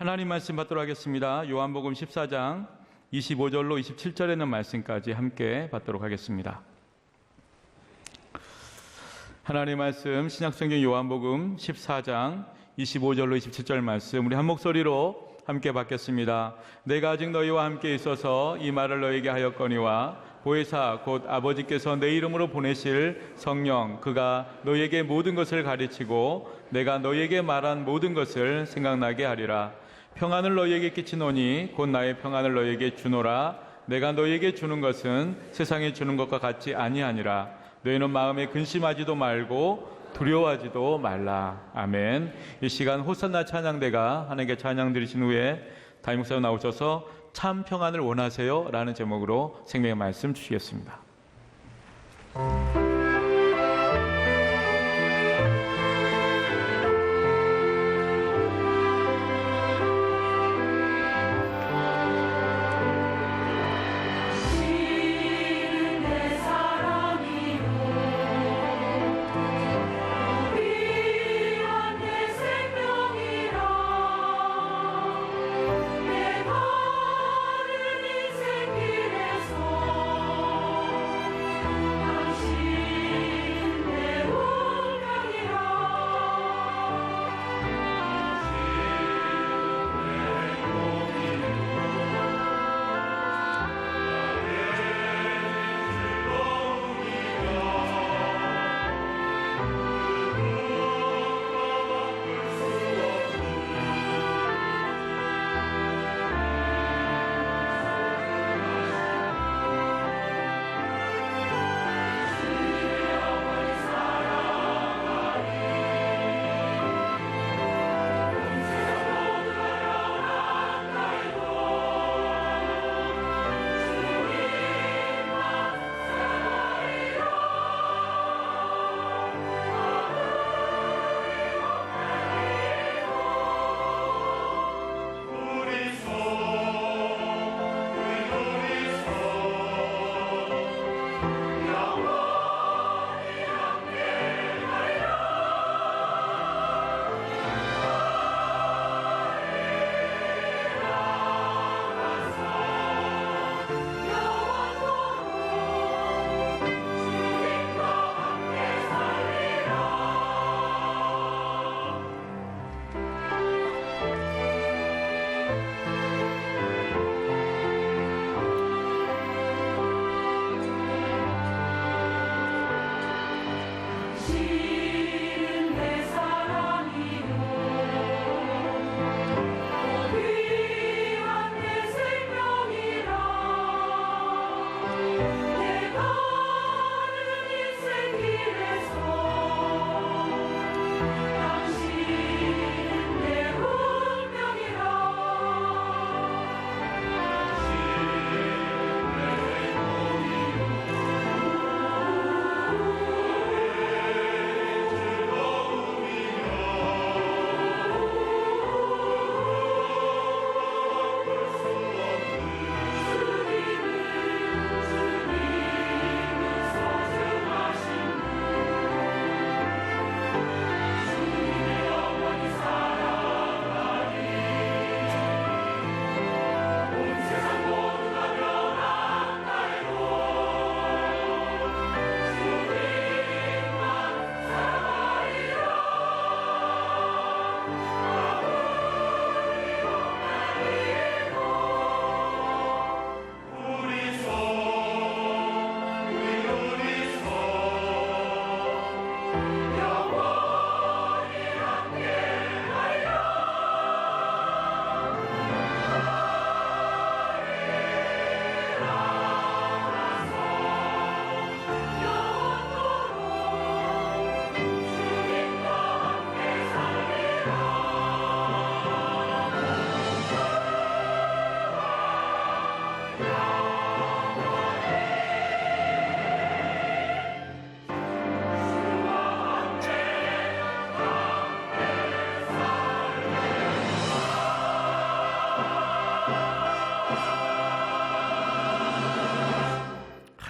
하나님 말씀 받도록 하겠습니다. 요한복음 14장 25절로 27절에 있는 말씀까지 함께 받도록 하겠습니다. 하나님 말씀 신약성경 요한복음 14장 25절로 27절 말씀 우리 한 목소리로 함께 받겠습니다. 내가 아직 너희와 함께 있어서 이 말을 너희에게 하였거니와 보혜사 곧 아버지께서 내 이름으로 보내실 성령 그가 너희에게 모든 것을 가르치고 내가 너희에게 말한 모든 것을 생각나게 하리라. 평안을 너희에게 끼치노니 곧 나의 평안을 너희에게 주노라. 내가 너희에게 주는 것은 세상에 주는 것과 같지 아니하니라. 너희는 마음에 근심하지도 말고 두려워하지도 말라. 아멘. 이 시간 호산나 찬양대가 하나님께 찬양 드리신 후에 담임 목사님 나오셔서 참 평안을 원하세요? 라는 제목으로 생명의 말씀 주시겠습니다.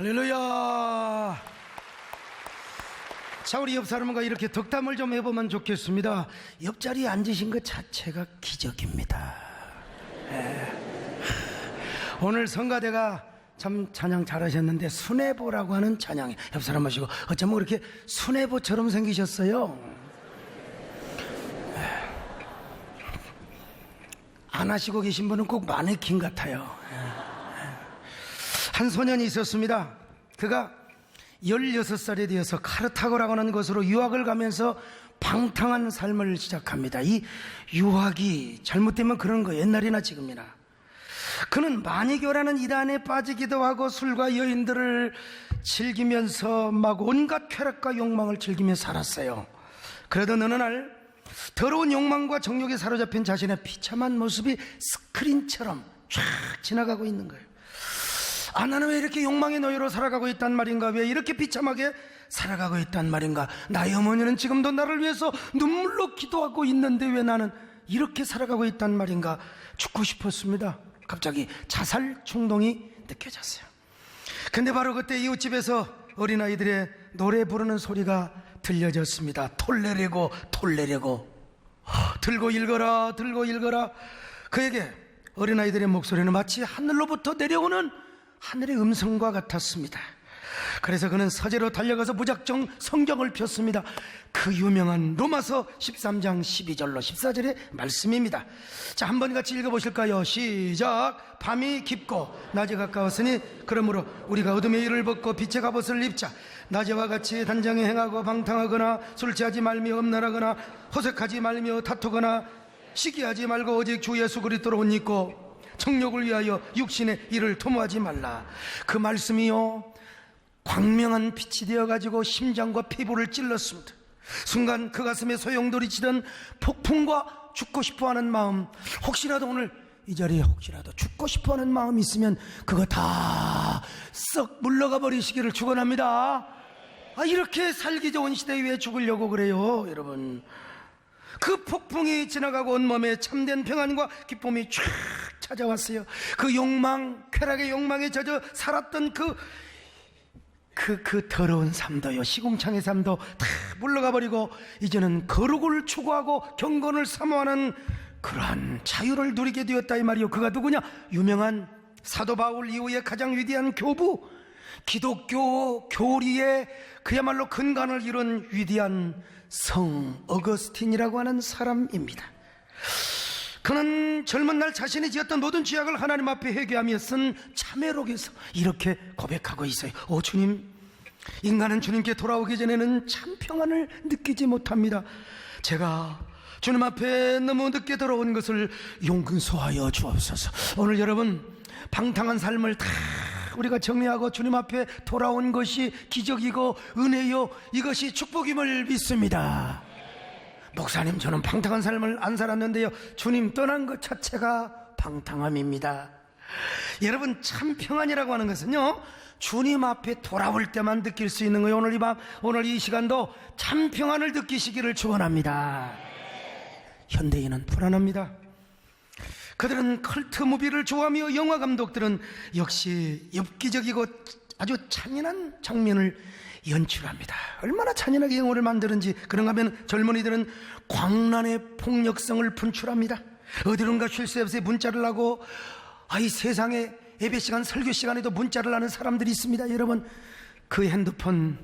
할렐루야. 자, 우리 옆 사람과 이렇게 덕담을 좀 해보면 좋겠습니다. 옆자리에 앉으신 것 자체가 기적입니다. 오늘 성가대가 참 찬양 잘하셨는데 수뇌보라고 하는 찬양이 옆 사람 마시고 어쩌면 그렇게 수뇌보처럼 생기셨어요. 안 하시고 계신 분은 꼭 마네킹 같아요. 한 소년이 있었습니다. 그가 16살이 되어서 카르타고라고 하는 곳으로 유학을 가면서 방탕한 삶을 시작합니다. 이 유학이 잘못되면 그런 거 옛날이나 지금이나. 그는 마니교라는 이단에 빠지기도 하고 술과 여인들을 즐기면서 막 온갖 쾌락과 욕망을 즐기며 살았어요. 그래도 어느 날 더러운 욕망과 정욕에 사로잡힌 자신의 비참한 모습이 스크린처럼 쫙 지나가고 있는 거예요. 아, 나는 왜 이렇게 욕망의 노예로 살아가고 있단 말인가? 왜 이렇게 비참하게 살아가고 있단 말인가? 나의 어머니는 지금도 나를 위해서 눈물로 기도하고 있는데 왜 나는 이렇게 살아가고 있단 말인가? 죽고 싶었습니다. 갑자기 자살 충동이 느껴졌어요. 근데 바로 그때 이웃집에서 어린아이들의 노래 부르는 소리가 들려졌습니다. 톨레레고 톨레레고, 들고 읽어라 들고 읽어라. 그에게 어린아이들의 목소리는 마치 하늘로부터 내려오는 하늘의 음성과 같았습니다. 그래서 그는 서재로 달려가서 무작정 성경을 폈습니다. 그 유명한 로마서 13장 12절로 14절의 말씀입니다. 자, 한번 같이 읽어보실까요? 시작. 밤이 깊고 낮이 가까웠으니 그러므로 우리가 어둠의 일을 벗고 빛의 갑옷을 입자. 낮에와 같이 단장에 행하고 방탕하거나 술 취하지 말며 음란하거나 호색하지 말며 다투거나 시기하지 말고 오직 주 예수 그리스도로 옷 입고 정욕을 위하여 육신의 일을 도모하지 말라. 그 말씀이요 광명한 빛이 되어가지고 심장과 피부를 찔렀습니다. 순간 그 가슴에 소용돌이치던 폭풍과 죽고 싶어하는 마음, 혹시라도 오늘 이 자리에 혹시라도 죽고 싶어하는 마음이 있으면 그거 다 썩 물러가 버리시기를 축원합니다. 아, 이렇게 살기 좋은 시대에 왜 죽으려고 그래요, 여러분? 그 폭풍이 지나가고 온몸에 참된 평안과 기쁨이 쫙 찾아왔어요. 그 욕망, 쾌락의 욕망에 젖어 살았던 그 더러운 삶도요, 시궁창의 삶도 다 물러가 버리고 이제는 거룩을 추구하고 경건을 사모하는 그러한 자유를 누리게 되었다 이 말이요. 그가 누구냐? 유명한 사도 바울 이후에 가장 위대한 교부, 기독교 교리의 그야말로 근간을 이룬 위대한 성 어거스틴이라고 하는 사람입니다. 그는 젊은 날 자신이 지었던 모든 죄악을 하나님 앞에 회개하며 쓴 참회록에서 이렇게 고백하고 있어요. 오 주님, 인간은 주님께 돌아오기 전에는 참 평안을 느끼지 못합니다. 제가 주님 앞에 너무 늦게 돌아온 것을 용서하여 주옵소서. 오늘 여러분, 방탕한 삶을 다 우리가 정리하고 주님 앞에 돌아온 것이 기적이고 은혜요, 이것이 축복임을 믿습니다. 목사님, 저는 방탕한 삶을 안 살았는데요. 주님 떠난 것 자체가 방탕함입니다. 여러분, 참 평안이라고 하는 것은요, 주님 앞에 돌아올 때만 느낄 수 있는 거예요. 오늘 이 밤, 오늘 이 시간도 참 평안을 느끼시기를 축원합니다. 현대인은 불안합니다. 그들은 컬트 무비를 좋아하며 영화 감독들은 역시 엽기적이고 아주 잔인한 장면을 연출합니다. 얼마나 잔인하게 영화를 만드는지. 그런가 하면 젊은이들은 광란의 폭력성을 분출합니다. 어디론가 쉴 새 없이 문자를 하고, 이 세상에 예배 시간, 설교 시간에도 문자를 하는 사람들이 있습니다. 여러분, 그 핸드폰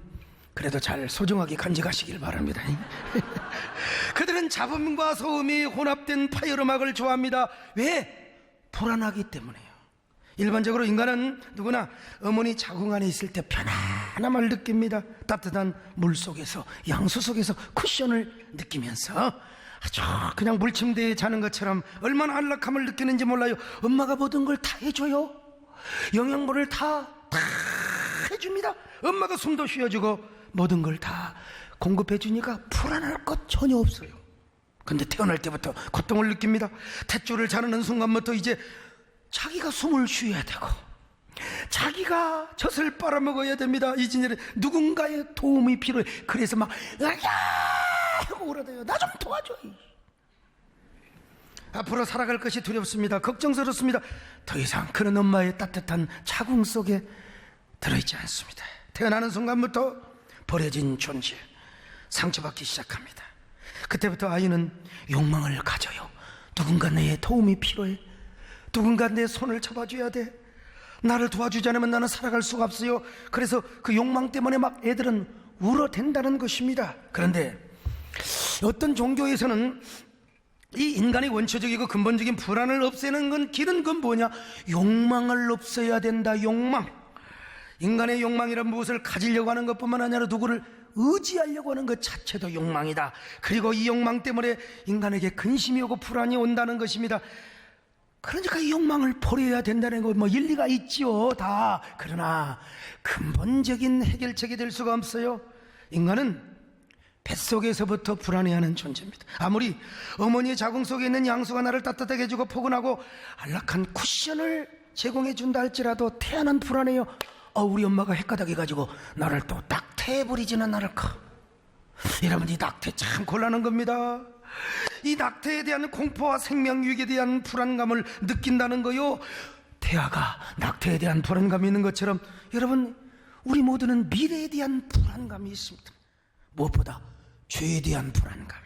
그래도 잘 소중하게 간직하시길 바랍니다. 그들은 잡음과 소음이 혼합된 파열음악을 좋아합니다. 왜? 불안하기 때문에요. 일반적으로 인간은 누구나 어머니 자궁 안에 있을 때 편안함을 느낍니다. 따뜻한 물 속에서, 양수 속에서 쿠션을 느끼면서 아주 그냥 물침대에 자는 것처럼 얼마나 안락함을 느끼는지 몰라요. 엄마가 모든 걸 다 해줘요. 영양분을 다 해줍니다. 엄마가 숨도 쉬어주고 모든 걸 다 공급해주니까 불안할 것 전혀 없어요. 근데 태어날 때부터 고통을 느낍니다. 탯줄을 자르는 순간부터 이제 자기가 숨을 쉬어야 되고 자기가 젖을 빨아먹어야 됩니다. 이진열에 누군가의 도움이 필요해. 그래서 막 으야 하고 울어대요. 나 좀 도와줘. 앞으로 살아갈 것이 두렵습니다. 걱정스럽습니다. 더 이상 그런 엄마의 따뜻한 자궁 속에 들어있지 않습니다. 태어나는 순간부터 버려진 존재, 상처받기 시작합니다. 그때부터 아이는 욕망을 가져요. 누군가 내 도움이 필요해. 누군가 내 손을 잡아줘야 돼. 나를 도와주지 않으면 나는 살아갈 수가 없어요. 그래서 그 욕망 때문에 막 애들은 울어댄다는 것입니다. 그런데 어떤 종교에서는 이 인간의 원초적이고 근본적인 불안을 없애는 건 길은 건 뭐냐? 욕망을 없애야 된다. 욕망. 인간의 욕망이란 무엇을 가지려고 하는 것뿐만 아니라 누구를 의지하려고 하는 것 자체도 욕망이다. 그리고 이 욕망 때문에 인간에게 근심이 오고 불안이 온다는 것입니다. 그러니까 이 욕망을 버려야 된다는 거 뭐 일리가 있지요, 다. 그러나 근본적인 해결책이 될 수가 없어요. 인간은 뱃속에서부터 불안해하는 존재입니다. 아무리 어머니의 자궁 속에 있는 양수가 나를 따뜻하게 해주고 포근하고 안락한 쿠션을 제공해 준다 할지라도 태아는 불안해요. 우리 엄마가 헷가닥해가지고 나를 또 낙태해 버리지는 않을까. 여러분, 이 낙태 참 곤란한 겁니다. 이 낙태에 대한 공포와 생명 위기에 대한 불안감을 느낀다는 거요. 태아가 낙태에 대한 불안감이 있는 것처럼 여러분, 우리 모두는 미래에 대한 불안감이 있습니다. 무엇보다 죄에 대한 불안감,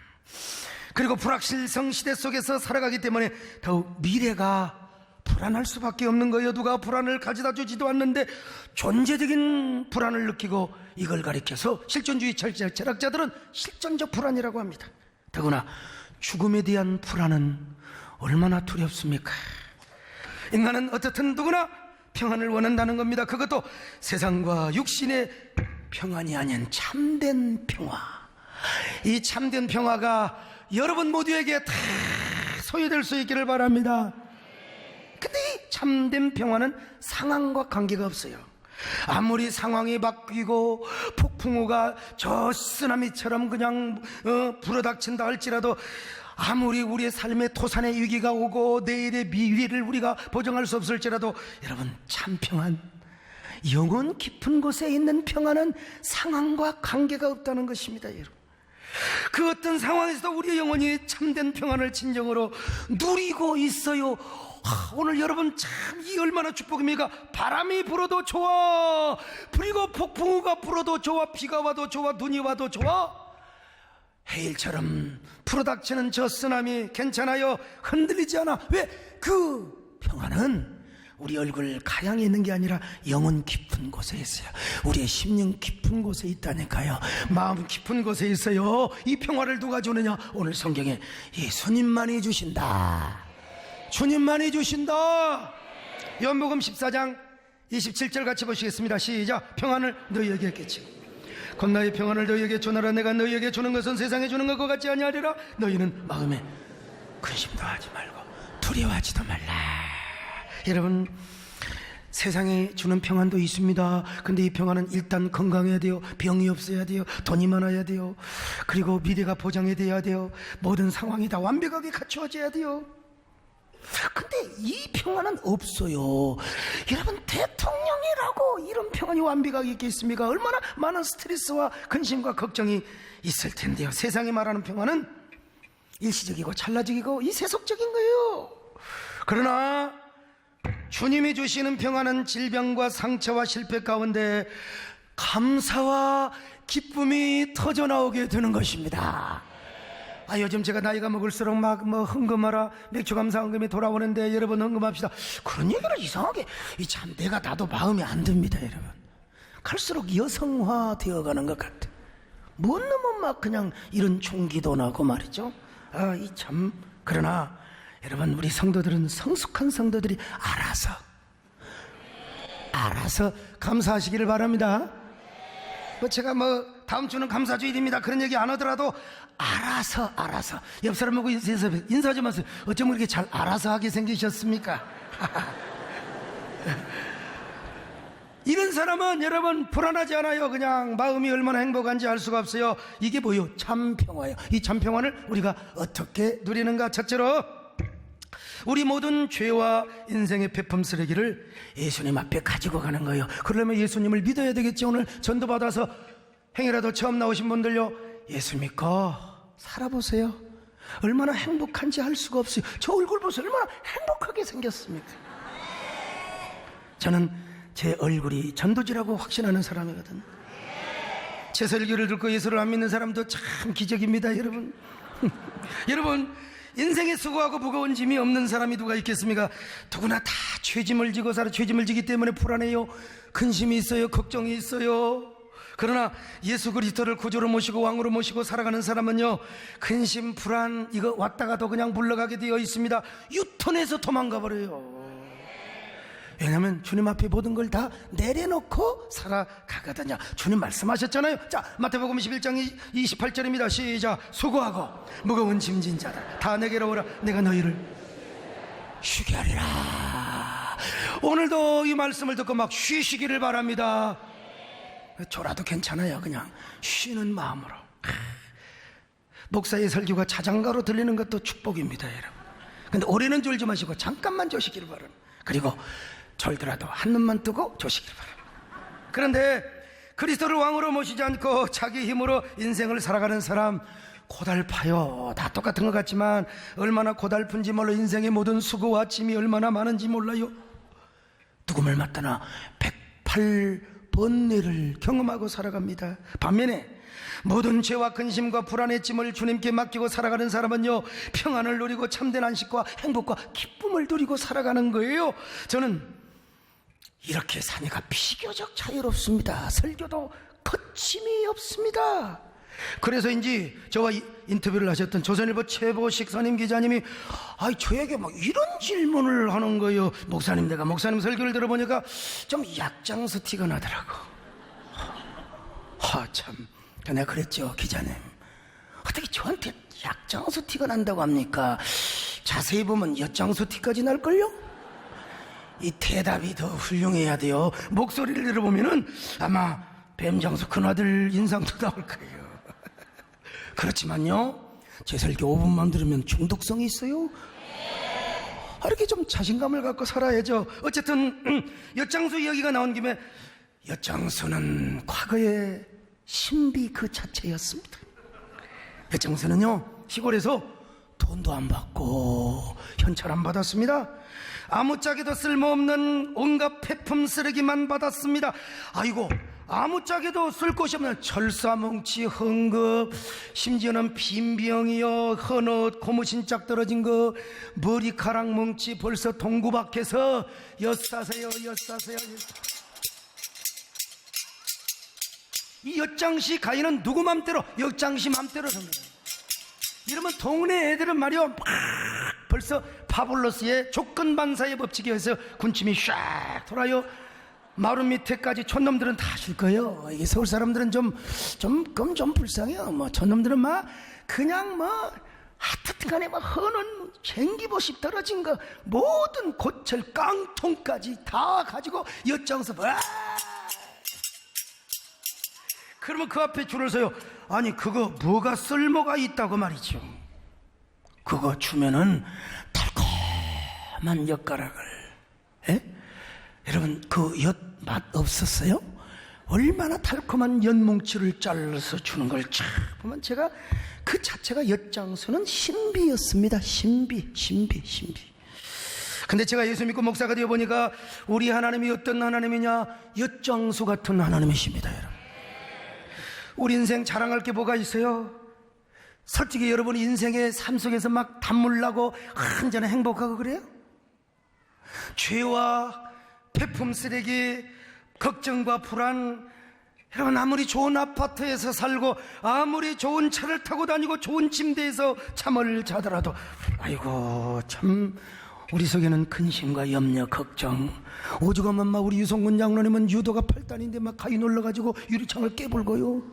그리고 불확실성 시대 속에서 살아가기 때문에 더욱 미래가 불안할 수밖에 없는 거예요. 누가 불안을 가져다 주지도 않는데 존재적인 불안을 느끼고 이걸 가리켜서 실존주의 철학자들은 실존적 불안이라고 합니다. 더구나 죽음에 대한 불안은 얼마나 두렵습니까? 인간은 어떻든 누구나 평안을 원한다는 겁니다. 그것도 세상과 육신의 평안이 아닌 참된 평화. 이 참된 평화가 여러분 모두에게 다 소유될 수 있기를 바랍니다. 근데 이 참된 평화는 상황과 관계가 없어요. 아무리 상황이 바뀌고 폭풍우가 저 쓰나미처럼 그냥 불어닥친다 할지라도, 아무리 우리의 삶에 토산의 위기가 오고 내일의 미래를 우리가 보장할 수 없을지라도, 여러분, 참 평안, 영혼 깊은 곳에 있는 평안은 상황과 관계가 없다는 것입니다. 여러분, 그 어떤 상황에서도 우리의 영혼이 참된 평안을 진정으로 누리고 있어요. 오늘 여러분 참 이 얼마나 축복입니까? 바람이 불어도 좋아, 그리고 폭풍우가 불어도 좋아, 비가 와도 좋아, 눈이 와도 좋아, 해일처럼 불어닥치는 저 쓰나미 괜찮아요. 흔들리지 않아. 왜? 그 평안은 우리 얼굴 가양에 있는 게 아니라 영혼 깊은 곳에 있어요. 우리의 심령 깊은 곳에 있다니까요. 마음 깊은 곳에 있어요. 이 평화를 누가 주느냐? 오늘 성경에 예수님만이 주신다. 주님만이 주신다. 요한복음 14장 27절 같이 보시겠습니다. 시작. 평안을 너희에게 했겠지. 곧 나의 평안을 너희에게 주노라. 내가 너희에게 주는 것은 세상에 주는 것과 같지 아니하리라. 너희는 마음에 근심도 하지 말고 두려워하지도 말라. 여러분, 세상에 주는 평안도 있습니다. 근데 이 평안은 일단 건강해야 돼요. 병이 없어야 돼요. 돈이 많아야 돼요. 그리고 미래가 보장이 돼야 돼요. 모든 상황이 다 완벽하게 갖추어져야 돼요. 근데 이 평안은 없어요. 여러분, 대통령이라고 이런 평안이 완벽하게 있겠습니까? 얼마나 많은 스트레스와 근심과 걱정이 있을 텐데요. 세상이 말하는 평안은 일시적이고 찰나적이고 이 세속적인 거예요. 그러나 주님이 주시는 평안은 질병과 상처와 실패 가운데 감사와 기쁨이 터져나오게 되는 것입니다. 요즘 제가 나이가 먹을수록 막 헌금하라, 맥주 감사 헌금이 돌아오는데 여러분 헌금합시다. 그런 얘기를 이상하게 참 나도 마음에 안 듭니다. 여러분, 갈수록 여성화 되어가는 것 같아. 뭔 놈은 막 그냥 이런 총기도 나고 말이죠. 참. 그러나 여러분, 우리 성도들은, 성숙한 성도들이 알아서 감사하시기를 바랍니다. 제가 다음 주는 감사주일입니다 그런 얘기 안 하더라도 알아서 옆 사람하고 인사 좀 하세요. 어쩜 그렇게 잘 알아서 하게 생기셨습니까? 이런 사람은 여러분 불안하지 않아요. 그냥 마음이 얼마나 행복한지 알 수가 없어요. 이게 뭐예요? 참 평화예요. 이 참 평화를 우리가 어떻게 누리는가? 첫째로, 우리 모든 죄와 인생의 폐품 쓰레기를 예수님 앞에 가지고 가는 거예요. 그러려면 예수님을 믿어야 되겠죠. 오늘 전도받아서 행여라도 처음 나오신 분들요, 예수 믿고 살아보세요. 얼마나 행복한지 알 수가 없어요. 저 얼굴 보세요. 얼마나 행복하게 생겼습니까? 저는 제 얼굴이 전도지라고 확신하는 사람이거든요. 제 설교를 듣고 예수를 안 믿는 사람도 참 기적입니다. 여러분 여러분, 인생에 수고하고 무거운 짐이 없는 사람이 누가 있겠습니까? 누구나 다 죄짐을 지고 살아. 죄짐을 지기 때문에 불안해요. 근심이 있어요. 걱정이 있어요. 그러나 예수 그리스도를 구주로 모시고 왕으로 모시고 살아가는 사람은요, 근심, 불안 이거 왔다가도 그냥 물러가게 되어 있습니다. 유턴해서 도망가 버려요. 왜냐하면 주님 앞에 모든 걸 다 내려놓고 살아가거든요. 주님 말씀하셨잖아요. 자, 마태복음 11장 28절입니다. 시작. 수고하고 무거운 짐진 자다 다 내게로 오라. 내가 너희를 쉬게 하리라. 오늘도 이 말씀을 듣고 막 쉬시기를 바랍니다. 졸아도 괜찮아요. 그냥 쉬는 마음으로. 목사의 설교가 자장가로 들리는 것도 축복입니다, 여러분. 근데 오래는 졸지 마시고 잠깐만 조시기를 바랍니다. 그리고 졸더라도 한눈만 뜨고 조시기를 바랍니다. 그런데 그리스도를 왕으로 모시지 않고 자기 힘으로 인생을 살아가는 사람 고달파요. 다 똑같은 것 같지만 얼마나 고달픈지 몰라. 인생의 모든 수고와 짐이 얼마나 많은지 몰라요. 누구를 맞다나 108번뇌를 경험하고 살아갑니다. 반면에 모든 죄와 근심과 불안의 짐을 주님께 맡기고 살아가는 사람은요, 평안을 누리고 참된 안식과 행복과 기쁨을 누리고 살아가는 거예요. 저는 이렇게 사니까 비교적 자유롭습니다. 설교도 거침이 없습니다. 그래서인지 저와 인터뷰를 하셨던 조선일보 최보식 선임 기자님이 저에게 뭐 이런 질문을 하는 거예요. 목사님, 내가 목사님 설교를 들어보니까 좀 약장수 티가 나더라고. 참, 내가 그랬죠, 기자님. 어떻게 저한테 약장수 티가 난다고 합니까? 자세히 보면 엿장수 티까지 날걸요? 이 대답이 더 훌륭해야 돼요. 목소리를 들어보면은 아마 뱀장수 큰아들 인상도 나올 거예요. 그렇지만요, 제 설교 5분만 들으면 중독성이 있어요. 이렇게 좀 자신감을 갖고 살아야죠. 어쨌든 엿장수 이야기가 나온 김에, 엿장수는 과거의 신비 그 자체였습니다. 엿장수는요, 시골에서 돈도 안 받고 현찰 안 받았습니다. 아무짝에도 쓸모없는 온갖 폐품 쓰레기만 받았습니다. 아이고, 아무짝에도 쓸 곳이 없는 철사뭉치, 헝겊, 심지어는 빈병이요, 헌옷, 고무신짝 떨어진 거, 머리카락 뭉치 벌써 동구 밖에서 엿사세요. 이 엿장시 가인은 누구 맘대로, 엿장시 맘대로 선 거예요. 이러면 동네 애들은 말이요, 막 벌써 파블로스의 조건반사의 법칙에 의해서 군침이 샥 돌아요. 마루 밑에까지 촌놈들은 다 줄 거예요. 이게 서울 사람들은 좀 불쌍해요. 뭐 촌놈들은 막 그냥 뭐 하여튼 간에 막 헌은 쟁기보십 떨어진 거 모든 고철 깡통까지 다 가지고 엿장서 봐. 그러면 그 앞에 줄을 서요. 아니, 그거 뭐가 쓸모가 있다고 말이죠. 그거 주면은 달콤한 엿가락을, 여러분 그 엿 맛 없었어요? 얼마나 달콤한 엿뭉치를 잘라서 주는 걸 참 보면 제가 그 자체가 엿장수는 신비였습니다. 신비. 근데 제가 예수 믿고 목사가 되어 보니까 우리 하나님이 어떤 하나님이냐? 엿장수 같은 하나님이십니다, 여러분. 우리 인생 자랑할 게 뭐가 있어요? 솔직히 여러분 인생의 삶 속에서 막 단물 나고 한잔에 행복하고 그래요? 죄와 폐품 쓰레기, 걱정과 불안, 여러분 아무리 좋은 아파트에서 살고 아무리 좋은 차를 타고 다니고 좋은 침대에서 잠을 자더라도 아이고 참 우리 속에는 근심과 염려, 걱정. 오죽하면 막 우리 유성군 장로님은 유도가 8단인데 막 가위 눌러가지고 유리창을 깨불고요.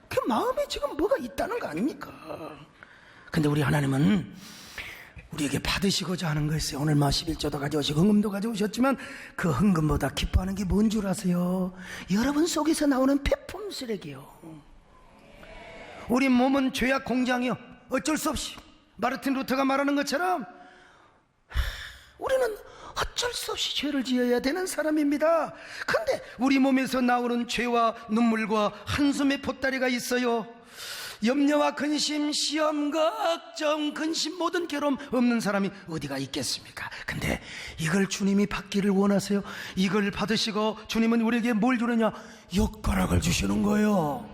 그 마음에 지금 뭐가 있다는 거 아닙니까? 근데 우리 하나님은 우리에게 받으시고자 하는 것이에요. 오늘 11조도 가져오시고 헌금도 가져오셨지만 그 헌금보다 기뻐하는 게 뭔 줄 아세요? 여러분 속에서 나오는 폐품 쓰레기요. 우리 몸은 죄악 공장이요. 어쩔 수 없이 마르틴 루터가 말하는 것처럼 우리는 어쩔 수 없이 죄를 지어야 되는 사람입니다. 그런데 우리 몸에서 나오는 죄와 눈물과 한숨의 보따리가 있어요. 염려와 근심, 시험, 걱정, 근심, 모든 괴로움 없는 사람이 어디가 있겠습니까? 근데 이걸 주님이 받기를 원하세요. 이걸 받으시고 주님은 우리에게 뭘 주느냐? 엿가락을 주시는 거예요.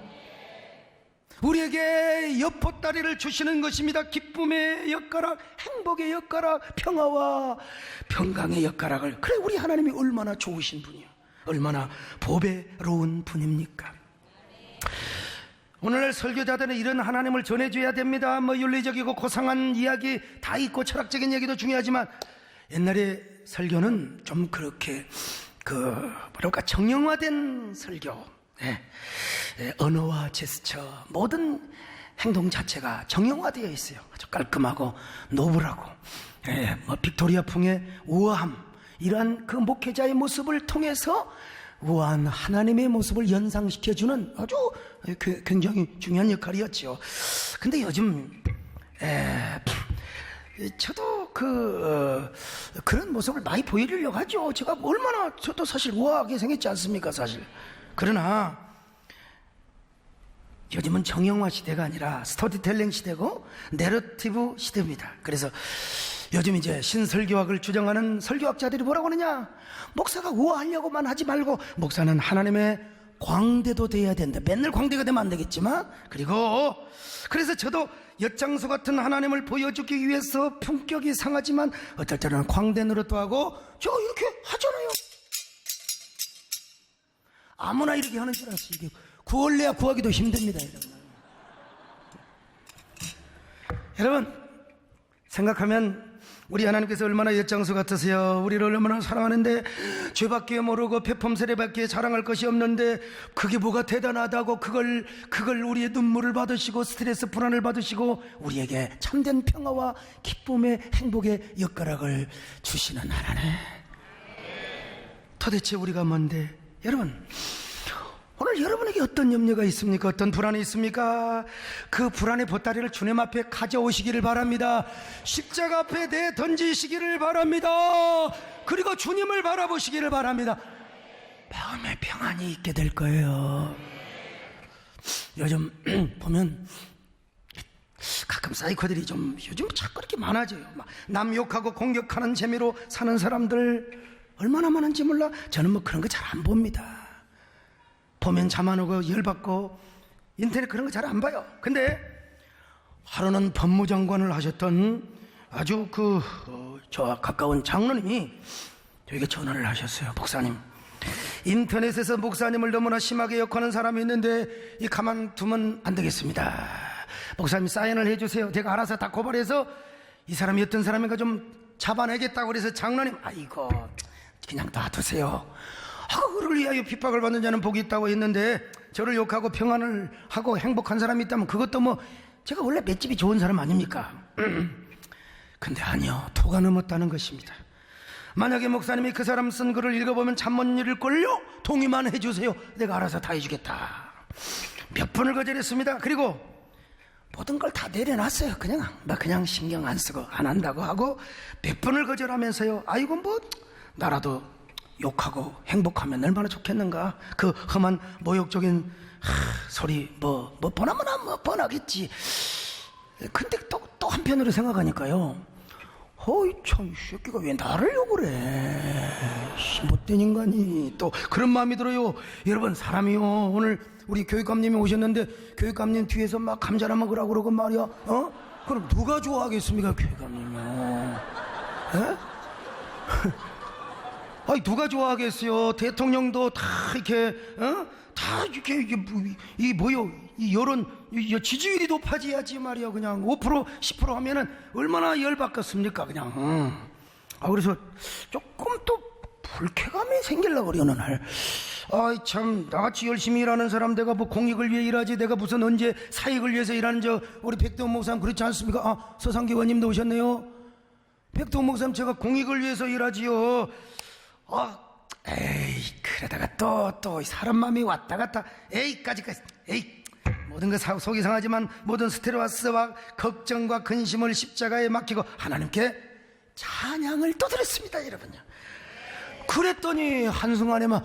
우리에게 여포다리를 주시는 것입니다. 기쁨의 엿가락, 행복의 엿가락, 평화와 평강의 엿가락을. 그래, 우리 하나님이 얼마나 좋으신 분이야, 얼마나 보배로운 분입니까? 오늘날 설교자들은 이런 하나님을 전해줘야 됩니다. 뭐 윤리적이고 고상한 이야기 다 있고 철학적인 얘기도 중요하지만, 옛날에 설교는 좀 그렇게 뭐랄까 정형화된 설교, 언어와 제스처, 모든 행동 자체가 정형화되어 있어요. 아주 깔끔하고 노블하고, 뭐 빅토리아풍의 우아함, 이러한 그 목회자의 모습을 통해서 우아한 하나님의 모습을 연상시켜주는 아주 굉장히 중요한 역할이었죠. 근데 요즘 저도 그런 모습을 많이 보이려고 하죠. 제가 얼마나, 저도 사실 우아하게 생겼지 않습니까, 사실. 그러나 요즘은 정형화 시대가 아니라 스토리텔링 시대고 내러티브 시대입니다. 그래서 요즘 이제 신설교학을 주장하는 설교학자들이 뭐라고 하느냐, 목사가 우아하려고만 하지 말고 목사는 하나님의 광대도 돼야 된다. 맨날 광대가 되면 안 되겠지만, 그래서 저도 엿장수 같은 하나님을 보여주기 위해서 품격이 상하지만 어떨 때는 광대 노릇도 하고, 저 이렇게 하잖아요. 아무나 이렇게 하는 줄 알았어요. 이게 구할래야 구하기도 힘듭니다, 여러분. 생각하면 우리 하나님께서 얼마나 엿장수 같으세요. 우리를 얼마나 사랑하는데, 죄밖에 모르고 페폼세례밖에 자랑할 것이 없는데 그게 뭐가 대단하다고 그걸 우리의 눈물을 받으시고 스트레스 불안을 받으시고 우리에게 참된 평화와 기쁨의 행복의 엿가락을 주시는 하나님. 도대체 우리가 뭔데? 여러분, 오늘 여러분에게 어떤 염려가 있습니까? 어떤 불안이 있습니까? 그 불안의 보따리를 주님 앞에 가져오시기를 바랍니다. 십자가 앞에 내던지시기를 바랍니다. 그리고 주님을 바라보시기를 바랍니다. 마음의 평안이 있게 될 거예요. 요즘 보면 가끔 사이코들이 요즘 자꾸 이렇게 많아져요. 남 욕하고 공격하는 재미로 사는 사람들 얼마나 많은지 몰라. 저는 뭐 그런 거 잘 안 봅니다. 보면 잠 안 오고 열받고 인터넷 그런 거 잘 안 봐요. 근데 하루는 법무장관을 하셨던 아주 저와 가까운 장로님이 저에게 전화를 하셨어요. 목사님, 인터넷에서 목사님을 너무나 심하게 욕하는 사람이 있는데 이 가만두면 안 되겠습니다. 목사님 사인을 해주세요. 제가 알아서 다 고발해서 이 사람이 어떤 사람인가 좀 잡아내겠다고. 그래서 장로님, 아이고 그냥 놔두세요. 그를 위하여 핍박을 받는 자는 복이 있다고 했는데, 저를 욕하고 평안을 하고 행복한 사람이 있다면 그것도 뭐 제가 원래 맷집이 좋은 사람 아닙니까? 근데 아니요, 도가 넘었다는 것입니다. 만약에 목사님이 그 사람 쓴 글을 읽어보면 잠 못 이룰걸요? 동의만 해주세요. 내가 알아서 다 해주겠다. 몇 번을 거절했습니다. 그리고 모든 걸 다 내려놨어요. 그냥 신경 안 쓰고 안 한다고 하고 몇 번을 거절하면서요, 아이고 뭐 나라도 욕하고 행복하면 얼마나 좋겠는가. 그 험한 모욕적인 소리 뭐 뻔하겠지. 근데 또 한편으로 생각하니까요, 어이 참, 이 새끼가 왜 나를 욕을 해, 못된 인간이. 또 그런 마음이 들어요. 여러분, 사람이요, 오늘 우리 교육감님이 오셨는데 교육감님 뒤에서 막 감자나 먹으라고 그러고 말이야. 그럼 누가 좋아하겠습니까, 교육감님이요? 아니, 누가 좋아하겠어요? 대통령도 다 이렇게, 다 이렇게, 이 뭐요? 이 여론, 지지율이 높아져야지 말이야. 그냥 5%, 10% 하면은 얼마나 열받겠습니까, 그냥. 그래서 조금 또 불쾌감이 생기려고 그래, 어느 날. 아이, 참, 나같이 열심히 일하는 사람, 내가 뭐 공익을 위해 일하지, 내가 무슨 언제 사익을 위해서 일하는 우리 백도원 목사님 그렇지 않습니까? 서상기 의원님도 오셨네요. 백도원 목사님, 제가 공익을 위해서 일하지요. 에이, 그러다가 또 사람 마음이 왔다 갔다, 모든 거 속이 상하지만 모든 스트레스와 걱정과 근심을 십자가에 맡기고 하나님께 찬양을 또 드렸습니다, 여러분요. 그랬더니 한순간에만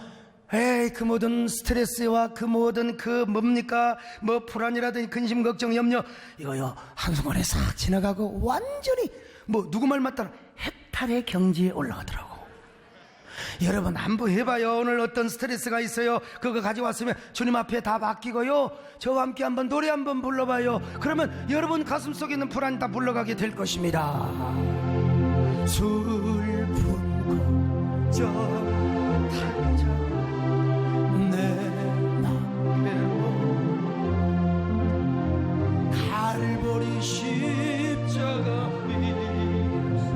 그 모든 스트레스와 그 모든 뭐 불안이라든지 근심, 걱정, 염려, 이거요 한순간에 싹 지나가고 완전히 뭐 누구 말 맞다나 해탈의 경지에 올라가더라고. 여러분 한번 해봐요. 오늘 어떤 스트레스가 있어요, 그거 가져왔으면 주님 앞에 다 맡기고요, 저와 함께 한번 노래 한번 불러봐요. 그러면 여러분 가슴속에 있는 불안이 다 물러가게 될 것입니다. 슬픈 걱정 탄자 내 맘대로 갈보리 십자가 위에서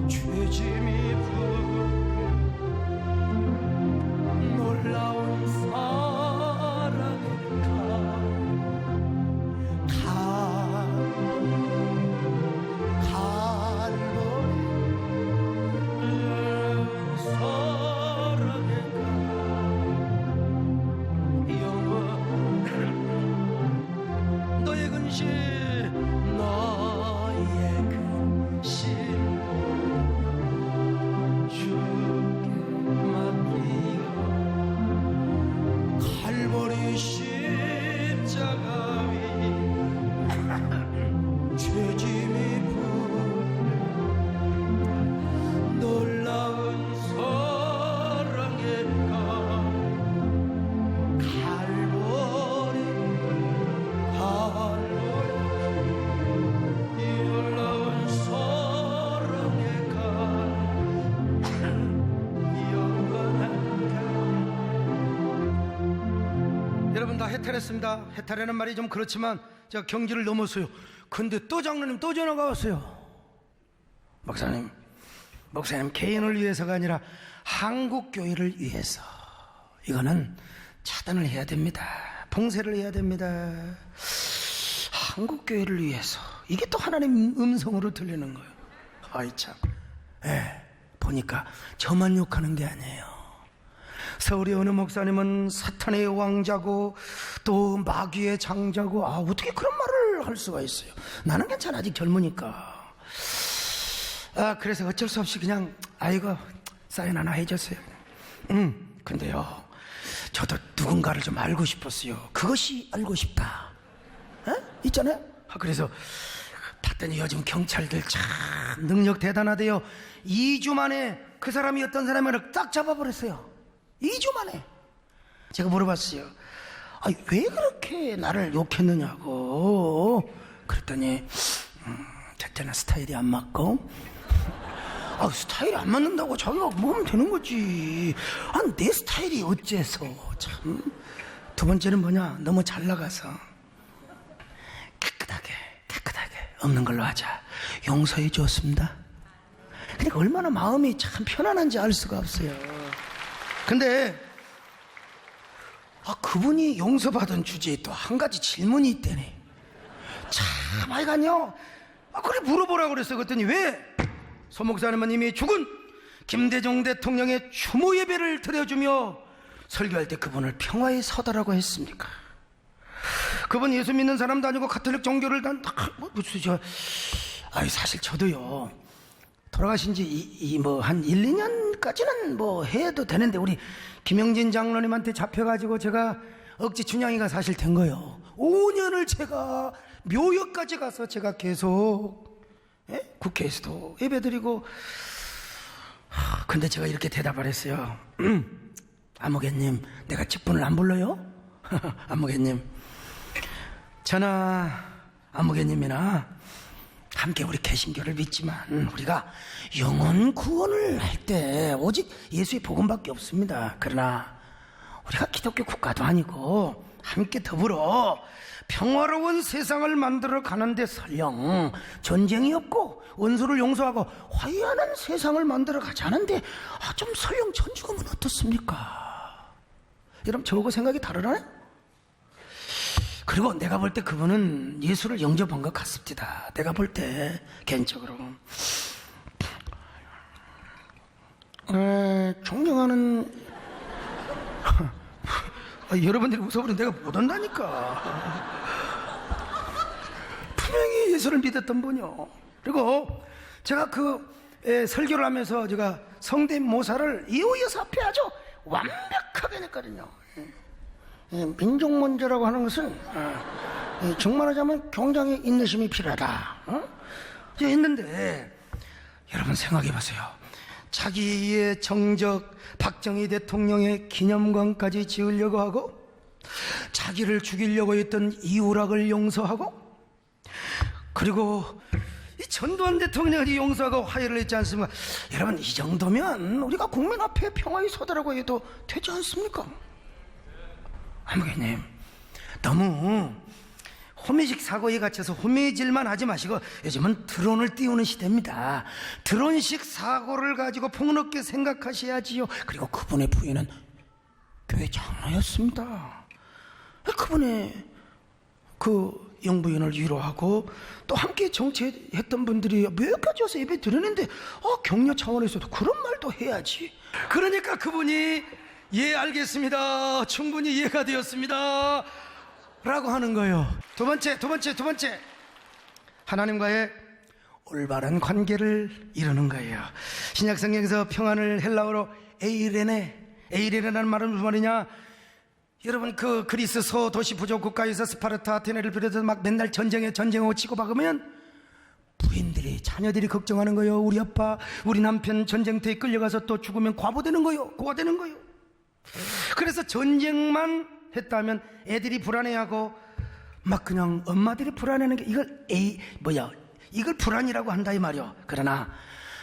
죄짐이 놀라운 사랑의 너의 근심 주께 맡기어 갈보리 십자가 위 죄짐이 부려 놀라운 사랑의 갈보리 놀라운 사랑의 영원한 여러분 다 해탈했습니다. 해탈이라는 말이 좀 그렇지만 제가 경지를 넘었어요. 근데 또 장로님 또 전화가 왔어요. 목사님 개인을 위해서가 아니라 한국교회를 위해서 이거는 차단을 해야 됩니다. 봉쇄를 해야 됩니다. 한국교회를 위해서. 이게 또 하나님 음성으로 들리는 거예요. 아이 참. 보니까 저만 욕하는 게 아니에요. 서울의 어느 목사님은 사탄의 왕자고 또 마귀의 장자고, 어떻게 그런 말을 할 수가 있어요. 나는 괜찮아, 아직 젊으니까. 그래서 어쩔 수 없이 그냥 아이고 사인 하나 해줬어요. 근데요, 저도 누군가를 좀 알고 싶었어요. 그것이 알고 싶다 있잖아요. 그래서 봤더니 요즘 경찰들 참 능력 대단하대요. 2주 만에 그 사람이 어떤 사람을 딱 잡아버렸어요. 2주 만에. 제가 물어봤어요. 왜 그렇게 나를 욕했느냐고. 그랬더니 첫째는 스타일이 안 맞고, 스타일이 안 맞는다고 자기가 뭐 하면 되는 거지. 내 스타일이 어째서. 참. 두 번째는 뭐냐, 너무 잘 나가서 깨끗하게 없는 걸로 하자. 용서해 주었습니다. 그러니까 얼마나 마음이 참 편안한지 알 수가 없어요. 근데 그분이 용서받은 주제에 또 한 가지 질문이 있다네. 참 하여간요, 그래 물어보라고 그랬어요. 그랬더니 왜 소 목사님은 이미 죽은 김대중 대통령의 추모 예배를 드려주며 설교할 때 그분을 평화의 서다라고 했습니까? 그분 예수 믿는 사람도 아니고 가톨릭 종교를 사실 저도요, 돌아가신 지 한 1, 2년까지는 해도 되는데, 우리 김영진 장로님한테 잡혀가지고 제가 억지 춘향이가 사실 된 거예요. 5년을 제가 묘역까지 가서 제가 계속 국회에서도 예배드리고. 근데 제가 이렇게 대답을 했어요. 아무개님, 내가 직분을 안 불러요? 아무개님, 저나 아무개님이나 함께 우리 개신교를 믿지만 우리가 영혼 구원을 할 때 오직 예수의 복음밖에 없습니다. 그러나 우리가 기독교 국가도 아니고 함께 더불어 평화로운 세상을 만들어 가는데 설령 전쟁이 없고 원수를 용서하고 화해하는 세상을 만들어 가자는데 좀 설령 전죽으면 어떻습니까? 여러분, 저하고 생각이 다르나요? 그리고 내가 볼 때 그분은 예수를 영접한 것 같습니다. 내가 볼 때 개인적으로. 존경하는 여러분들이 웃어버리면 내가 못 한다니까. 분명히 예수를 믿었던 분이요. 그리고 제가 설교를 하면서 제가 성대 모사를 이호여사 앞에 아주 완벽하게 냈거든요. 민족문제라고 하는 것은 정말 하자면 굉장히 인내심이 필요하다 했는데, 여러분 생각해 보세요. 자기의 정적 박정희 대통령의 기념관까지 지으려고 하고, 자기를 죽이려고 했던 이우락을 용서하고, 그리고 이 전두환 대통령이 용서하고 화해를 했지 않습니까? 여러분, 이 정도면 우리가 국민 앞에 평화의 소대라고 해도 되지 않습니까? 한국님, 너무 호미식 사고에 갇혀서 호미질만 하지 마시고, 요즘은 드론을 띄우는 시대입니다. 드론식 사고를 가지고 폭넓게 생각하셔야지요. 그리고 그분의 부인은 교회 장로였습니다. 그분의 그 영부인을 위로하고 또 함께 정치했던 분들이 몇 가지 와서 예배 드리는데 격려 차원에서도 그런 말도 해야지. 그러니까 그분이 예, 알겠습니다, 충분히 이해가 되었습니다 라고 하는 거예요. 두 번째, 하나님과의 올바른 관계를 이루는 거예요. 신약 성경에서 평안을 헬라어로 에이레네라는 말은 무슨 말이냐? 여러분, 그 그리스 소도시 부족 국가에서 스파르타, 아테네를 비롯해서 막 맨날 전쟁하고 치고박으면 부인들이, 자녀들이 걱정하는 거예요. 우리 아빠, 우리 남편 전쟁터에 끌려가서 또 죽으면 고가 되는 거예요. 그래서 전쟁만 했다면 애들이 불안해하고 막 그냥 엄마들이 불안해하는 게 이걸 불안이라고 한다 이 말이요. 그러나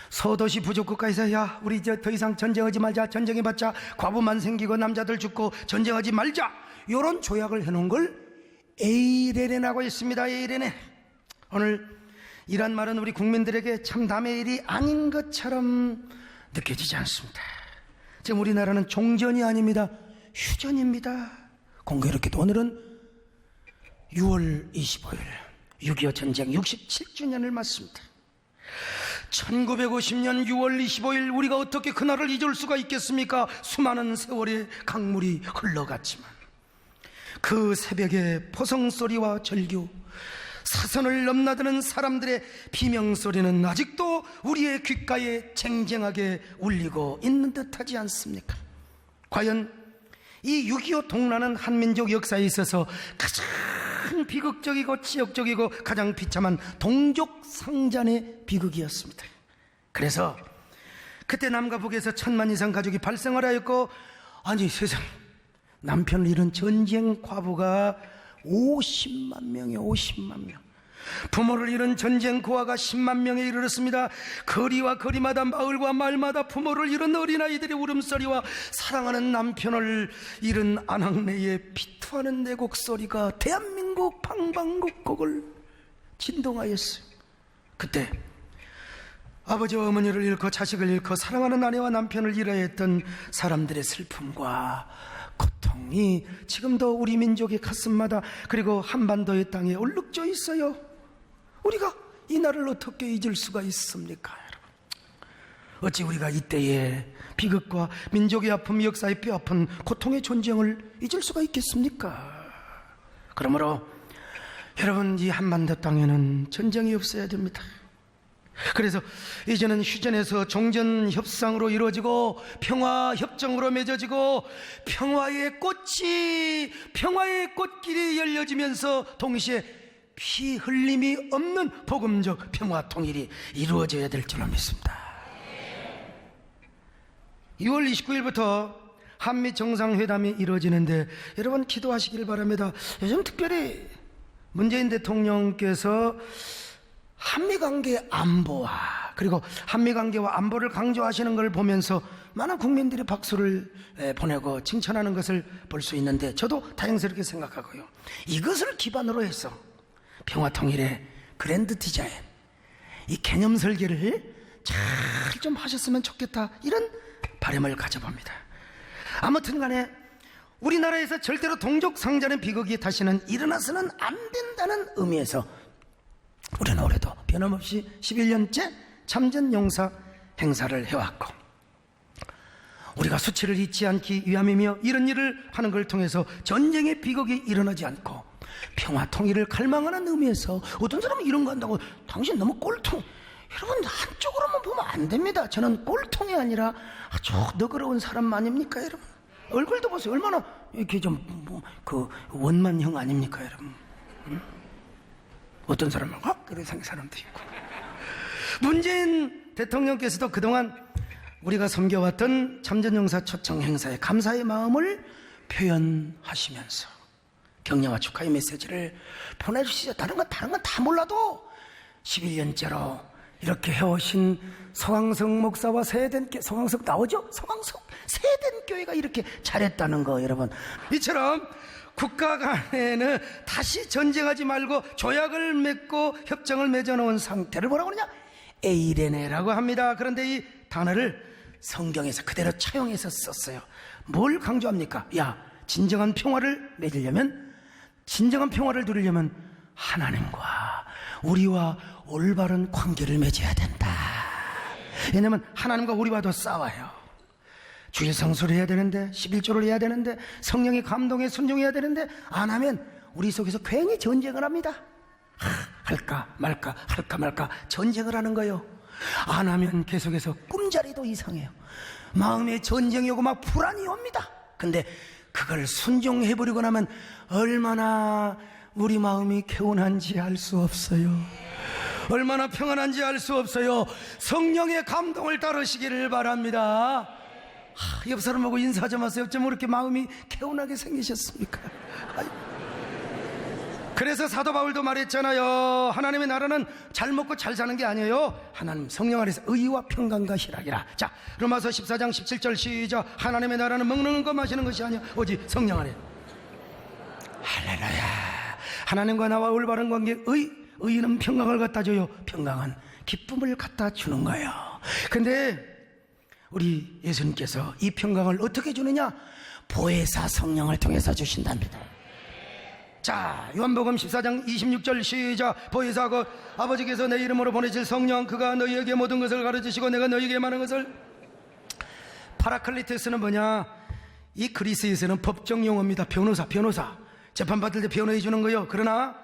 소도시 부족 국가에서 야, 우리 이제 더 이상 전쟁하지 말자, 전쟁해봤자 과부만 생기고 남자들 죽고 전쟁하지 말자, 이런 조약을 해놓은 걸 에이레네라고 했습니다. 에이레네. 오늘 이란 말은 우리 국민들에게 참 남의 일이 아닌 것처럼 느껴지지 않습니다. 지금 우리나라는 종전이 아닙니다, 휴전입니다. 공교롭게도 오늘은 6월 25일 6.25 전쟁 67주년을 맞습니다. 1950년 6월 25일 우리가 어떻게 그날을 잊을 수가 있겠습니까? 수많은 세월의 강물이 흘러갔지만 그 새벽의 포성소리와 절규, 사선을 넘나드는 사람들의 비명소리는 아직도 우리의 귓가에 쟁쟁하게 울리고 있는 듯하지 않습니까? 과연 이 6.25 동란은 한민족 역사에 있어서 가장 비극적이고 치욕적이고 가장 비참한 동족 상잔의 비극이었습니다. 그래서 그때 남과 북에서 1000만 이상 가족이 발생하였고, 아니 세상에, 남편을 잃은 전쟁 과부가 50만 명이에요. 50만 명. 부모를 잃은 전쟁 고아가 10만 명에 이르렀습니다. 거리와 거리마다, 마을과 마을마다 부모를 잃은 어린아이들의 울음소리와 사랑하는 남편을 잃은 아낙네의 비투하는 내 곡소리가 대한민국 방방곡곡을 진동하였어요. 그때 아버지와 어머니를 잃고 자식을 잃고 사랑하는 아내와 남편을 잃어야 했던 사람들의 슬픔과 고통이 지금도 우리 민족의 가슴마다, 그리고 한반도의 땅에 얼룩져 있어요. 우리가 이 날을 어떻게 잊을 수가 있습니까, 여러분? 어찌 우리가 이때의 비극과 민족의 아픔, 역사의 뼈아픈 고통의 전쟁을 잊을 수가 있겠습니까? 그러므로 여러분, 이 한반도 땅에는 전쟁이 없어야 됩니다. 그래서 이제는 휴전에서 종전 협상으로 이루어지고 평화 협정으로 맺어지고 평화의 꽃길이 열려지면서 동시에 피 흘림이 없는 복음적 평화 통일이 이루어져야 될 줄로 믿습니다. 6월 29일부터 한미 정상회담이 이루어지는데 여러분 기도하시길 바랍니다. 요즘 특별히 문재인 대통령께서 한미관계 안보와, 그리고 한미관계와 안보를 강조하시는 걸 보면서 많은 국민들이 박수를 보내고 칭찬하는 것을 볼 수 있는데, 저도 다행스럽게 생각하고요. 이것을 기반으로 해서 평화통일의 그랜드 디자인, 이 개념 설계를 잘 좀 하셨으면 좋겠다, 이런 바람을 가져봅니다. 아무튼 간에 우리나라에서 절대로 동족 상잔의 비극이 다시는 일어나서는 안 된다는 의미에서 우리는 올해도 변함없이 11년째 참전용사 행사를 해왔고, 우리가 수치를 잊지 않기 위함이며 이런 일을 하는 걸 통해서 전쟁의 비극이 일어나지 않고 평화 통일을 갈망하는 의미에서, 어떤 사람은 이런 거 한다고 당신 너무 꼴통, 여러분 한쪽으로만 보면 안 됩니다. 저는 꼴통이 아니라 아주 너그러운 사람 아닙니까, 여러분? 얼굴도 보세요. 얼마나 이렇게 좀 그 원만형 아닙니까, 여러분? 응? 어떤 사람은 그래 생긴 사람도 있고. 문재인 대통령께서도 그동안 우리가 섬겨왔던 참전용사 초청 행사에 감사의 마음을 표현하시면서 격려와 축하의 메시지를 보내주시죠. 다른 건 다 몰라도 11년째로 이렇게 해오신 서광석 목사와 세덴교회, 서광석 나오죠? 서광석 세덴교회가 이렇게 잘했다는 거, 여러분. 이처럼 국가 간에는 다시 전쟁하지 말고 조약을 맺고 협정을 맺어놓은 상태를 뭐라고 그러냐? 에이레네라고 합니다. 그런데 이 단어를 성경에서 그대로 차용해서 썼어요. 뭘 강조합니까? 야, 진정한 평화를 맺으려면, 진정한 평화를 누리려면 하나님과 우리와 올바른 관계를 맺어야 된다. 왜냐면 하나님과 우리와도 싸워요. 주일 성수를 해야 되는데, 11조를 해야 되는데, 성령의 감동에 순종해야 되는데, 안 하면 우리 속에서 괜히 전쟁을 합니다. 할까 말까 할까 말까 전쟁을 하는 거예요. 안 하면 계속해서 꿈자리도 이상해요. 마음에 전쟁이 오고 막 불안이 옵니다. 근데 그걸 순종해버리고 나면 얼마나 우리 마음이 개운한지 알 수 없어요. 얼마나 평안한지 알 수 없어요. 성령의 감동을 따르시기를 바랍니다. 옆 사람 보고 인사 좀 하세요. 어쩜 그렇게 마음이 개운하게 생기셨습니까? 그래서 사도 바울도 말했잖아요. 하나님의 나라는 잘 먹고 잘 사는 게 아니에요. 하나님 성령 안에서 의와 평강과 희락이라. 자, 로마서 14장 17절 시작. 하나님의 나라는 먹는 것 마시는 것이 아니야 오직 성령 안에. 할렐루야. 하나님과 나와 올바른 관계, 의는 평강을 갖다 줘요. 평강은 기쁨을 갖다 주는 거예요. 근데 우리 예수님께서 이 평강을 어떻게 주느냐? 보혜사 성령을 통해서 주신답니다. 자, 요한복음 14장 26절 시작. 보혜사 곧 아버지께서 내 이름으로 보내실 성령, 그가 너희에게 모든 것을 가르치시고 내가 너희에게 많은 것을. 파라클리토스는 뭐냐? 이 그리스에서는 법정 용어입니다. 변호사. 재판받을 때 변호해 주는 거요. 그러나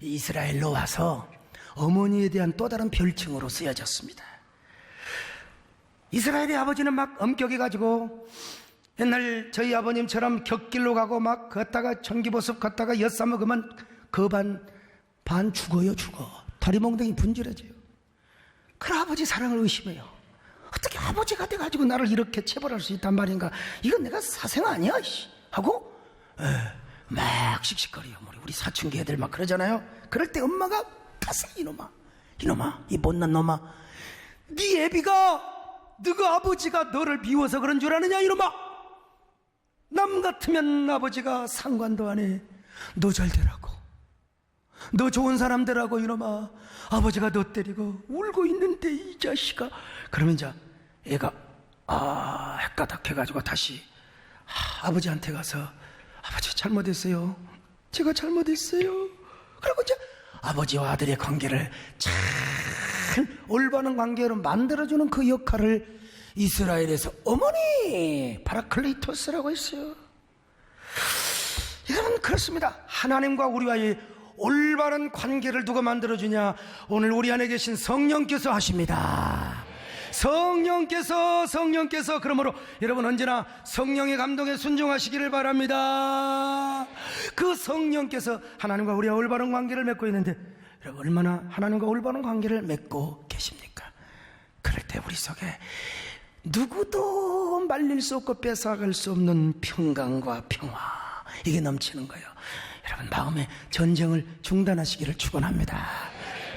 이스라엘로 와서 어머니에 대한 또 다른 별칭으로 쓰여졌습니다. 이스라엘의 아버지는 막 엄격해가지고 옛날 저희 아버님처럼 격길로 가고 막 걷다가 전기보습 걷다가 엿사 먹으면 그 반 죽어요. 다리 몽둥이 분질러져요. 그 아버지 사랑을 의심해요. 어떻게 아버지가 돼가지고 나를 이렇게 체벌할 수 있단 말인가? 이건 내가 사생 아니야 하고 막 씩씩거려요. 우리 사춘기 애들 막 그러잖아요. 그럴 때 엄마가 가서 이놈아 이 못난 놈아, 네 애비가 너가 아버지가 너를 미워서 그런 줄 아느냐 이놈아. 남 같으면 아버지가 상관도 안 해. 너 잘 되라고, 너 좋은 사람 되라고 이놈아. 아버지가 너 때리고 울고 있는데 이 자식아. 그러면 이제 애가 헷가닥해가지고 다시 아버지한테 가서 아버지 잘못했어요. 제가 잘못했어요. 그리고 이제 아버지와 아들의 관계를 잘 올바른 관계로 만들어주는 그 역할을 이스라엘에서 어머니 파라클리토스라고 했어요. 여러분, 그렇습니다. 하나님과 우리와의 올바른 관계를 누가 만들어주냐? 오늘 우리 안에 계신 성령께서 하십니다. 성령께서. 그러므로 여러분 언제나 성령의 감동에 순종하시기를 바랍니다. 그 성령께서 하나님과 우리와 올바른 관계를 맺고 있는데, 여러분 얼마나 하나님과 올바른 관계를 맺고 계십니까? 그럴 때 우리 속에 누구도 말릴 수 없고 뺏어갈 수 없는 평강과 평화, 이게 넘치는 거예요. 여러분 마음의 전쟁을 중단하시기를 축원합니다.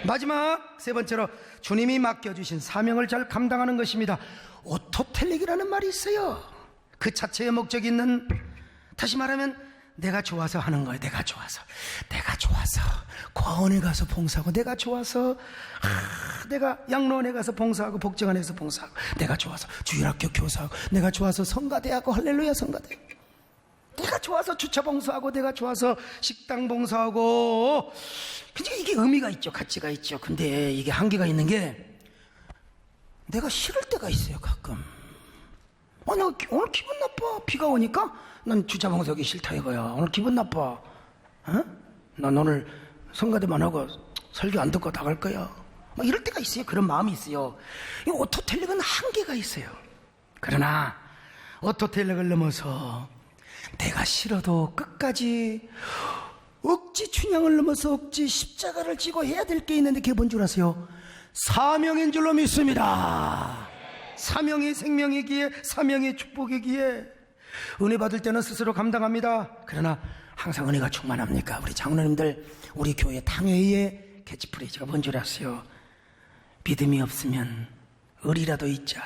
마지막 세 번째로 주님이 맡겨주신 사명을 잘 감당하는 것입니다. 오토텔릭이라는 말이 있어요. 그 자체의 목적이 있는, 다시 말하면 내가 좋아서 하는 거예요. 내가 좋아서 과원에 가서 봉사하고, 내가 좋아서 내가 양로원에 가서 봉사하고, 복지관에서 봉사하고, 내가 좋아서 주일학교 교사하고, 내가 좋아서 성가대하고, 할렐루야 성가대, 내가 좋아서 주차 봉사하고, 내가 좋아서 식당 봉사하고. 근데 이게 의미가 있죠. 가치가 있죠. 근데 이게 한계가 있는 게, 내가 싫을 때가 있어요. 가끔 내가 오늘 기분 나빠. 비가 오니까 난 주차 봉사하기 싫다 이거야. 오늘 기분 나빠. 난 오늘 성가대만 하고 설교 안 듣고 나갈 거야. 막 이럴 때가 있어요. 그런 마음이 있어요. 이 오토텔릭은 한계가 있어요. 그러나 오토텔릭을 넘어서 내가 싫어도 끝까지 억지 춘향을 넘어서 억지 십자가를 지고 해야 될 게 있는데, 그게 뭔 줄 아세요? 사명인 줄로 믿습니다. 사명이 생명이기에, 사명이 축복이기에. 은혜 받을 때는 스스로 감당합니다. 그러나 항상 은혜가 충만합니까? 우리 장로님들, 우리 교회 당회의 캐치프레이즈가 뭔 줄 아세요? 믿음이 없으면 을이라도 있자.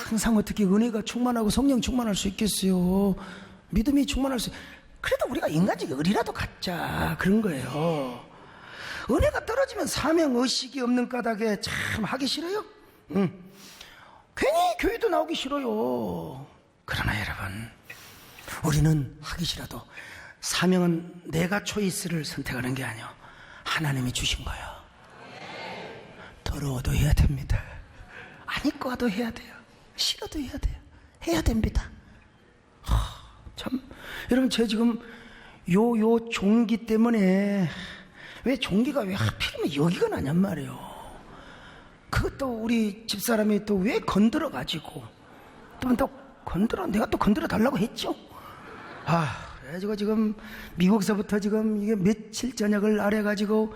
항상 어떻게 은혜가 충만하고 성령 충만할 수 있겠어요? 믿음이 충만할 수, 그래도 우리가 인간적인 을이라도 갖자, 그런 거예요. 은혜가 떨어지면 사명 의식이 없는 까닭에 참 하기 싫어요. 괜히 교회도 나오기 싫어요. 그러나 여러분, 우리는 하기 싫어도 사명은 내가 초이스를 선택하는 게 아니요, 하나님이 주신 거예요. 더러워도 해야 됩니다. 안 입고 와도 해야 돼요. 싫어도 해야 돼요. 해야 됩니다. 참, 여러분, 제 지금 요 종기 때문에, 왜 종기가 왜 하필이면 여기가 나냔 말이에요. 그것도 우리 집사람이 또 왜 건드려 가지고 또 건드려, 내가 또 건드려 달라고 했죠. 그래가지고 지금 미국서부터 지금 이게 며칠 저녁을 아래가지고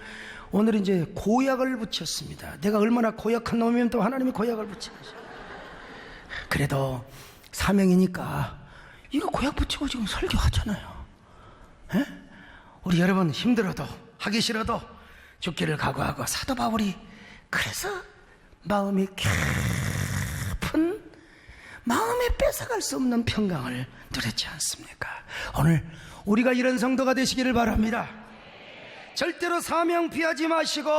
오늘 이제 고약을 붙였습니다. 내가 얼마나 고약한 놈이면 또 하나님이 고약을 붙이죠. 그래도 사명이니까 이거 고약 붙이고 지금 설교하잖아요. 에? 우리 여러분, 힘들어도 하기 싫어도 죽기를 각오하고 사도 바울이 그래서 마음이 깊은, 마음에 뺏어갈 수 없는 평강을 누렸지 않습니까? 오늘 우리가 이런 성도가 되시기를 바랍니다. 절대로 사명 피하지 마시고,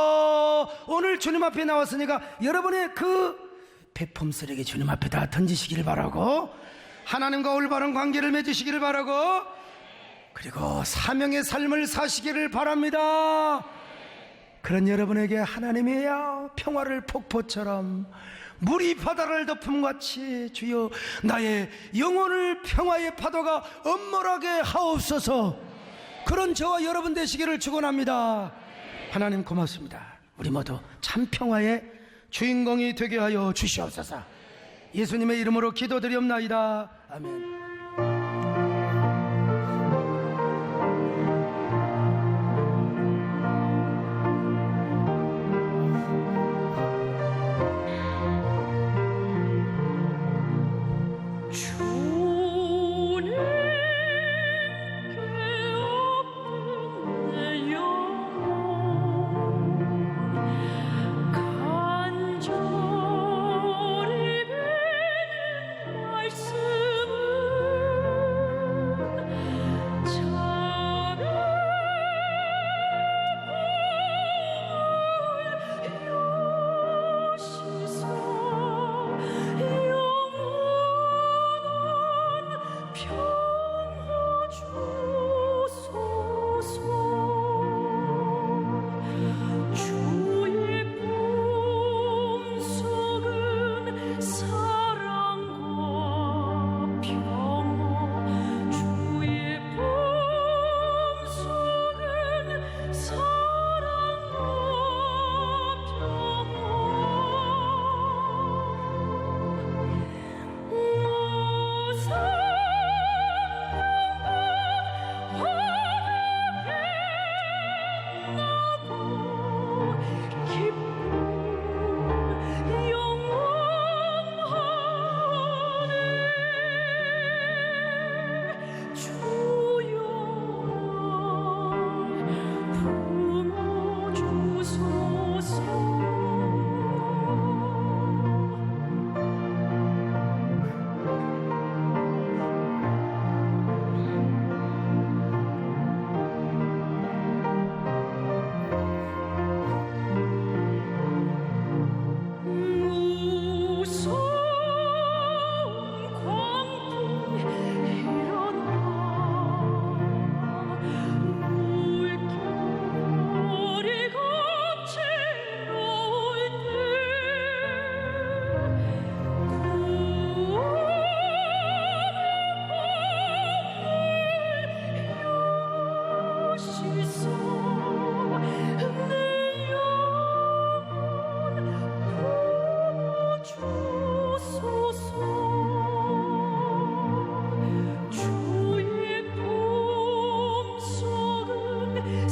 오늘 주님 앞에 나왔으니까 여러분의 그 배품 쓰레기 주님 앞에 다 던지시기를 바라고, 하나님과 올바른 관계를 맺으시기를 바라고, 그리고 사명의 삶을 사시기를 바랍니다. 그런 여러분에게 하나님이야 평화를 폭포처럼 물이 바다를 덮음같이 주여 나의 영혼을 평화의 파도가 엄몰하게 하옵소서. 그런 저와 여러분 되시기를 축원합니다. 하나님 고맙습니다. 우리 모두 참 평화의 주인공이 되게 하여 주시옵소서. 예수님의 이름으로 기도드리옵나이다. 아멘. 주의 품속은